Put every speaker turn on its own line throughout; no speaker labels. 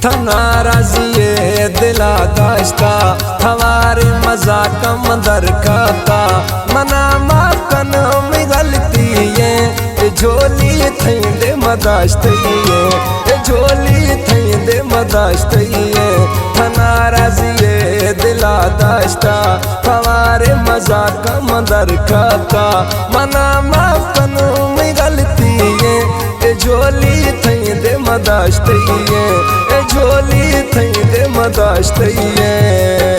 नाराज़िए दिला दाश्ता हमारे मजाक मंदर खाता मना माकन में गलती है झोली थई दे मदाश्त है झोली थई दे मदाश्त है नाराज़िए दिला दाश्ता हमारे मजाक मंदर खाता मना माकन में गलती है झोली थई दे मदाश्त है झोली थई दे मदाश्त है।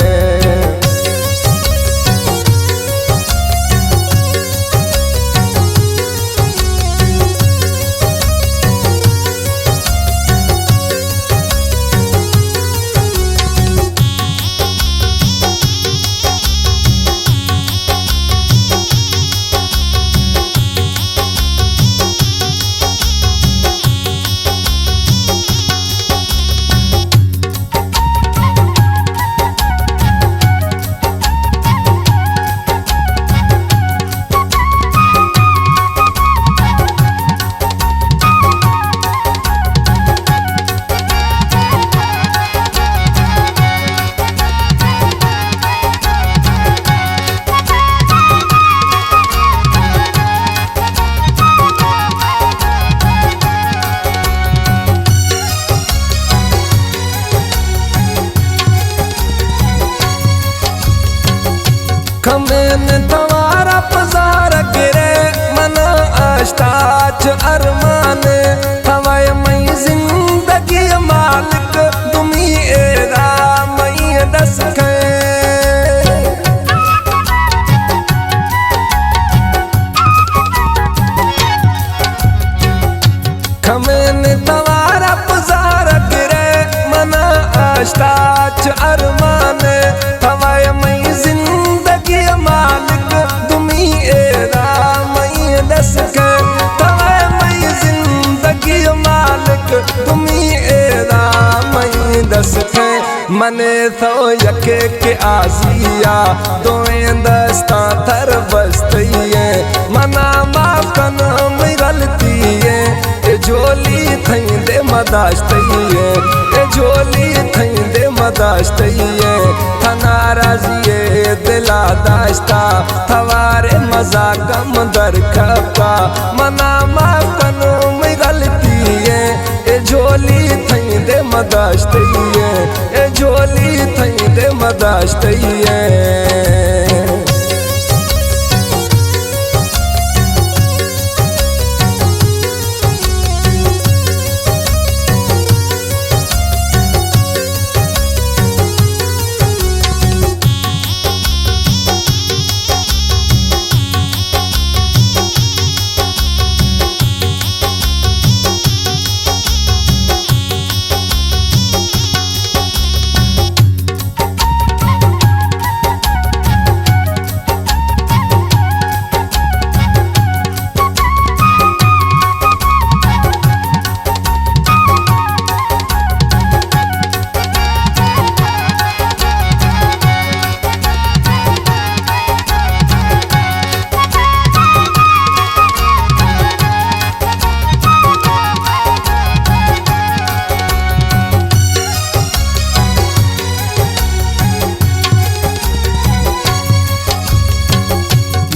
खमेन तवारा पजार गिरे मना आश्ताच अरमान हवाए मई जिंदगी मालिक तुमी एरा मई दस खे खमेन तवारा पजार गिरे मना आश्ताच अरमान हवाए मई मालिक तुमी एरा मई दस के तवे मई जिंदगी मालिक तुमी एरा मई दस के मने तो यके के आजिया दोएं दस्ता थर बस्ती है मना माकन में गलती है झोली थई दे मदाश्त है झोली थई दे मदाश्त है नाराज़िए दिला दाश्ता हमारे मजाक मंदर खपा मना माकन में गलती है झोली थई दे मदाश्त है झोली थई दे मदाश्त है।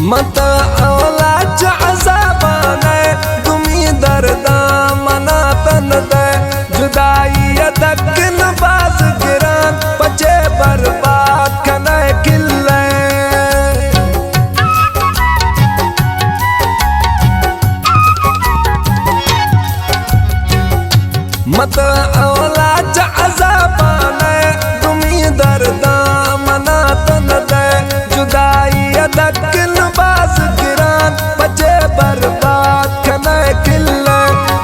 मत औला अज़ाबाने तुमी दर्दा मना तन दे जुदाई तकन बाज गिरान बचे बर्बाद कने किल्ले मत औला अज़ाबाने तुमी दर्दा मना तन दे जुदाई तकन बाज गिरान बचे बर्बाद कने किल्ले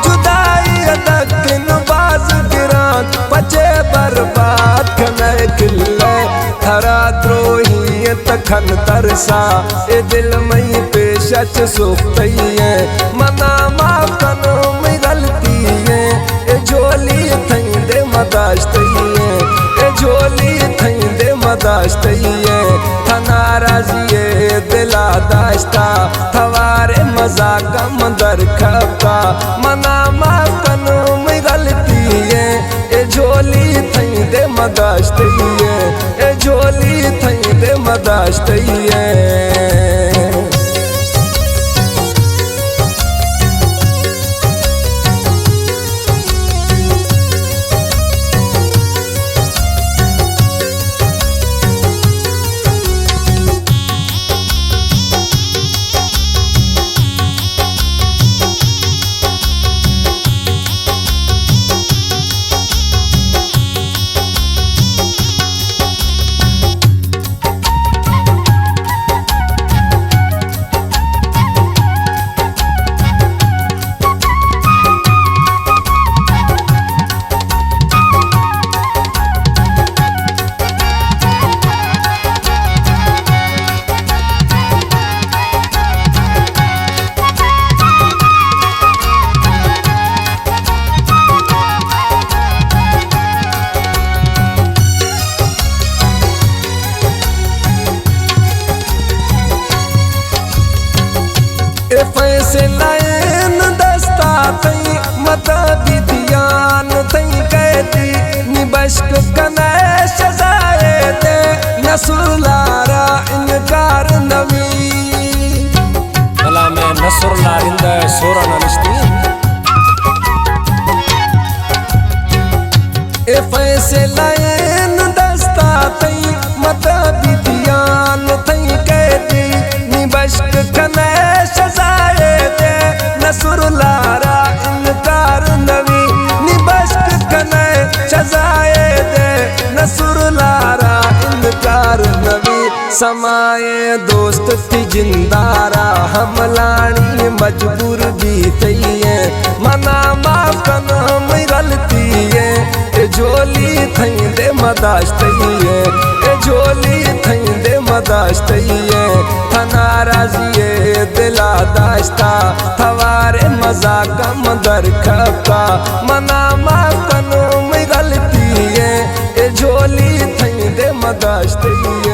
जुदाई तकन बाज गिरान बचे बर्बाद कने किल्ले थरा द्रोही तखन तरसा ए दिल मई पेशच सुखती है मना माकन में गलती है झोली थई दे मदाश्त है झोली थई दे मदाश्त है नाराज़िए दिला दाश्ता हमारे मजाक मंदर खपा मना माकन में गलती है झोली मदाश्तइये ए झोली थई दे मदाश्तइये फैसलाइन दस्ता थई मता बिदियान थई कहती निबश्क कने सजाए दे नसुरलारा इनकार नवी
भला मैं नसुरलारिंद सोरा ननिश्ती
ए फैसलाइन दस्ता थई मता बिदियान थई कहती निबश्क कने नसुरलारा इनकार नवी निबश्क कने सजाए दे नसुरलारा इनकार नवी समाए दोस्त थी जिंदारा हमलानी मजबूर भी थई है मना माफ कन हम गलती है ए झोली थई दे मदाश्तइये ए झोली थई दे मदाश्तइये नाराजिए दिला दाश्ता थवारे मजा कम दर खपा मना माफ कनो में गलती है ए झोली थई दे मदाश्तइये।